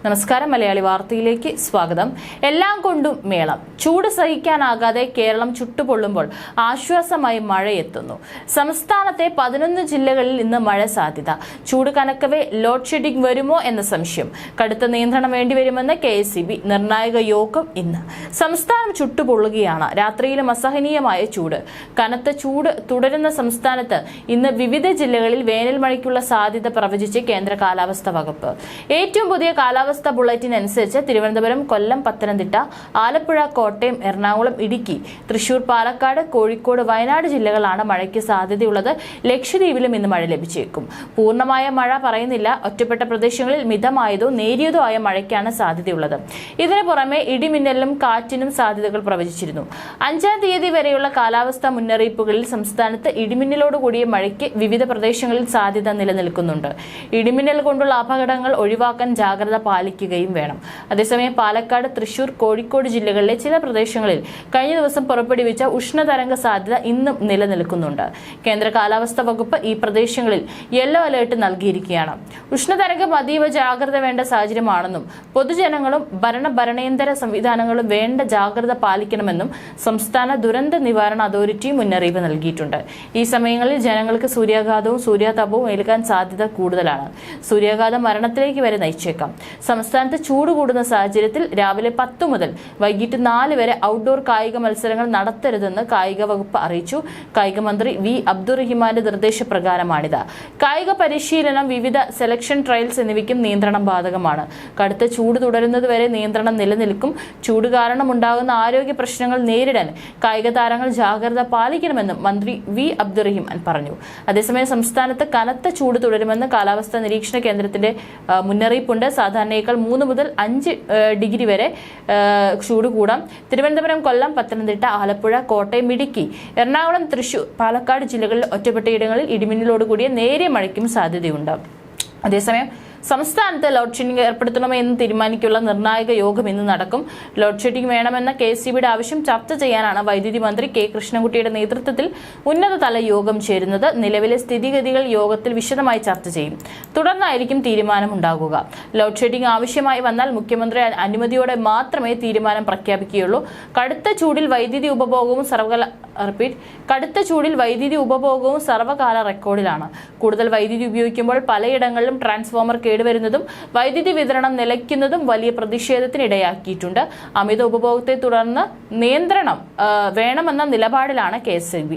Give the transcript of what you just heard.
നമസ്കാരം, മലയാളി വാർത്തയിലേക്ക് സ്വാഗതം. എല്ലാം കൊണ്ടും മേളം. ചൂട് സഹിക്കാനാകാതെ കേരളം ചുട്ടുപൊള്ളുമ്പോൾ ആശ്വാസമായി മഴയെത്തുന്നു. സംസ്ഥാനത്തെ 11 ജില്ലകളിൽ ഇന്ന് മഴ സാധ്യത. ചൂട് കനക്കവേ ലോഡ് ഷെഡിംഗ് വരുമോ എന്ന സംശയം. കടുത്ത നിയന്ത്രണം വേണ്ടിവരുമെന്ന് KSEB. നിർണായക യോഗം ഇന്ന്. സംസ്ഥാനം ചുട്ടുപൊള്ളുകയാണ്. രാത്രിയിലും അസഹനീയമായ ചൂട്. കനത്ത ചൂട് തുടരുന്ന സംസ്ഥാനത്ത് ഇന്ന് വിവിധ ജില്ലകളിൽ വേനൽ മഴയ്ക്കുള്ള സാധ്യത പ്രവചിച്ച് കേന്ദ്ര കാലാവസ്ഥാ വകുപ്പ്. ഏറ്റവും പുതിയ കാലാവസ്ഥാ ബുള്ളറ്റിൻ അനുസരിച്ച് തിരുവനന്തപുരം, കൊല്ലം, പത്തനംതിട്ട, ആലപ്പുഴ, കോട്ടയം, എറണാകുളം, ഇടുക്കി, തൃശൂർ, പാലക്കാട്, കോഴിക്കോട്, വയനാട് ജില്ലകളാണ് മഴയ്ക്ക് സാധ്യതയുള്ളത്. ലക്ഷദ്വീപിലും ഇന്ന് മഴ ലഭിച്ചേക്കും. പൂർണ്ണമായ മഴ പറയുന്നില്ല. ഒറ്റപ്പെട്ട പ്രദേശങ്ങളിൽ മിതമായതോ നേരിയതോ ആയ മഴയ്ക്കാണ് സാധ്യതയുള്ളത്. ഇതിനു പുറമെ ഇടിമിന്നലിനും കാറ്റിനും സാധ്യതകൾ പ്രവചിച്ചിരുന്നു. 5-ാം തീയതി വരെയുള്ള കാലാവസ്ഥാ മുന്നറിയിപ്പുകളിൽ സംസ്ഥാനത്ത് ഇടിമിന്നലോടുകൂടിയ മഴയ്ക്ക് വിവിധ പ്രദേശങ്ങളിൽ സാധ്യത നിലനിൽക്കുന്നുണ്ട്. ഇടിമിന്നൽ കൊണ്ടുള്ള അപകടങ്ങൾ ഒഴിവാക്കാൻ ജാഗ്രത പാലിക്കുകയും വേണം. അതേസമയം പാലക്കാട്, തൃശൂർ, കോഴിക്കോട് ജില്ലകളിലെ ചില പ്രദേശങ്ങളിൽ കഴിഞ്ഞ ദിവസം പുറപ്പെടുവിച്ച ഉഷ്ണതരംഗ സാധ്യത ഇന്നും നിലനിൽക്കുന്നുണ്ട്. കേന്ദ്ര കാലാവസ്ഥാ വകുപ്പ് ഈ പ്രദേശങ്ങളിൽ യെല്ലോ അലേർട്ട് നൽകിയിരിക്കുകയാണ്. ഉഷ്ണതരംഗം അതീവ ജാഗ്രത വേണ്ട സാഹചര്യമാണെന്നും പൊതുജനങ്ങളും ഭരണേതര സംവിധാനങ്ങളും വേണ്ട ജാഗ്രത പാലിക്കണമെന്നും സംസ്ഥാന ദുരന്ത നിവാരണ അതോറിറ്റി മുന്നറിയിപ്പ് നൽകിയിട്ടുണ്ട്. ഈ സമയങ്ങളിൽ ജനങ്ങൾക്ക് സൂര്യാഘാതവും സൂര്യാതപവും ഏൽക്കാൻ സാധ്യത കൂടുതലാണ്. സൂര്യാഘാതം മരണത്തിലേക്ക് വരെ നയിച്ചേക്കാം. സംസ്ഥാനത്ത് ചൂട് കൂടുന്ന സാഹചര്യത്തിൽ രാവിലെ 10 മുതൽ വൈകിട്ട് 4 വരെ ഔട്ട്ഡോർ കായിക മത്സരങ്ങൾ നടത്തരുതെന്ന് കായിക വകുപ്പ് അറിയിച്ചു. കായിക മന്ത്രി V. അബ്ദുറഹിമാന്റെ നിർദ്ദേശപ്രകാരമാണിത്. കായിക പരിശീലനം, വിവിധ സെലക്ഷൻ ട്രയൽസ് എന്നിവയ്ക്കും നിയന്ത്രണം ബാധകമാണ്. കടുത്ത ചൂട് തുടരുന്നതുവരെ നിയന്ത്രണം നിലനിൽക്കും. ചൂട് കാരണമുണ്ടാകുന്ന ആരോഗ്യ പ്രശ്നങ്ങൾ നേരിടാൻ കായിക താരങ്ങൾ ജാഗ്രത പാലിക്കണമെന്നും മന്ത്രി V. അബ്ദുറഹിമാൻ പറഞ്ഞു. അതേസമയം സംസ്ഥാനത്ത് കനത്ത ചൂട് തുടരുമെന്ന് കാലാവസ്ഥാ നിരീക്ഷണ കേന്ദ്രത്തിന്റെ മുന്നറിയിപ്പുണ്ട്. സാധാരണയേക്കാൾ 3 മുതൽ 5 ഡിഗ്രി വരെ ചൂട് കൂടാം. തിരുവനന്തപുരം, കൊല്ലം, പത്തനംതിട്ട, ആലപ്പുഴ, കോട്ടയം, ഇടുക്കി, എറണാകുളം, തൃശൂർ, പാലക്കാട് ജില്ലകളിൽ ഒറ്റപ്പെട്ടയിടങ്ങളിൽ ഇടിമിന്നലോടുകൂടിയ നേരിയ മഴയ്ക്കും സാധ്യതയുണ്ട്. അതേസമയം സംസ്ഥാനത്ത് ലോഡ് ഷെഡിംഗ് ഏർപ്പെടുത്തണമോ എന്ന് തീരുമാനിക്കാനുള്ള നിർണായക യോഗം ഇന്ന് നടക്കും. ലോഡ് ഷെഡിംഗ് വേണമെന്ന KSEBയുടെ ആവശ്യം ചർച്ച ചെയ്യാനാണ് വൈദ്യുതി മന്ത്രി K. കൃഷ്ണൻകുട്ടിയുടെ നേതൃത്വത്തിൽ ഉന്നതതല യോഗം ചേരുന്നത്. നിലവിലെ സ്ഥിതിഗതികൾ യോഗത്തിൽ വിശദമായി ചർച്ച ചെയ്യും. തുടർന്നായിരിക്കും തീരുമാനമുണ്ടാകുക. ലോഡ് ഷെഡിംഗ് ആവശ്യമായി വന്നാൽ മുഖ്യമന്ത്രി അനുമതിയോടെ മാത്രമേ തീരുമാനം പ്രഖ്യാപിക്കുകയുള്ളൂ. കടുത്ത ചൂടിൽ വൈദ്യുതി ഉപഭോഗവും സർവ്വകാല റെക്കോർഡിലാണ്. കൂടുതൽ വൈദ്യുതി ഉപയോഗിക്കുമ്പോൾ പലയിടങ്ങളിലും ട്രാൻസ്ഫോമർ കേടുവരുന്നതും വൈദ്യുതി വിതരണം നിലയ്ക്കുന്നതും വലിയ പ്രതിഷേധത്തിന് ഇടയാക്കിയിട്ടുണ്ട്. അമിത ഉപഭോഗത്തെ തുടർന്ന് നിയന്ത്രണം വേണമെന്ന നിലപാടിലാണ് KSEB.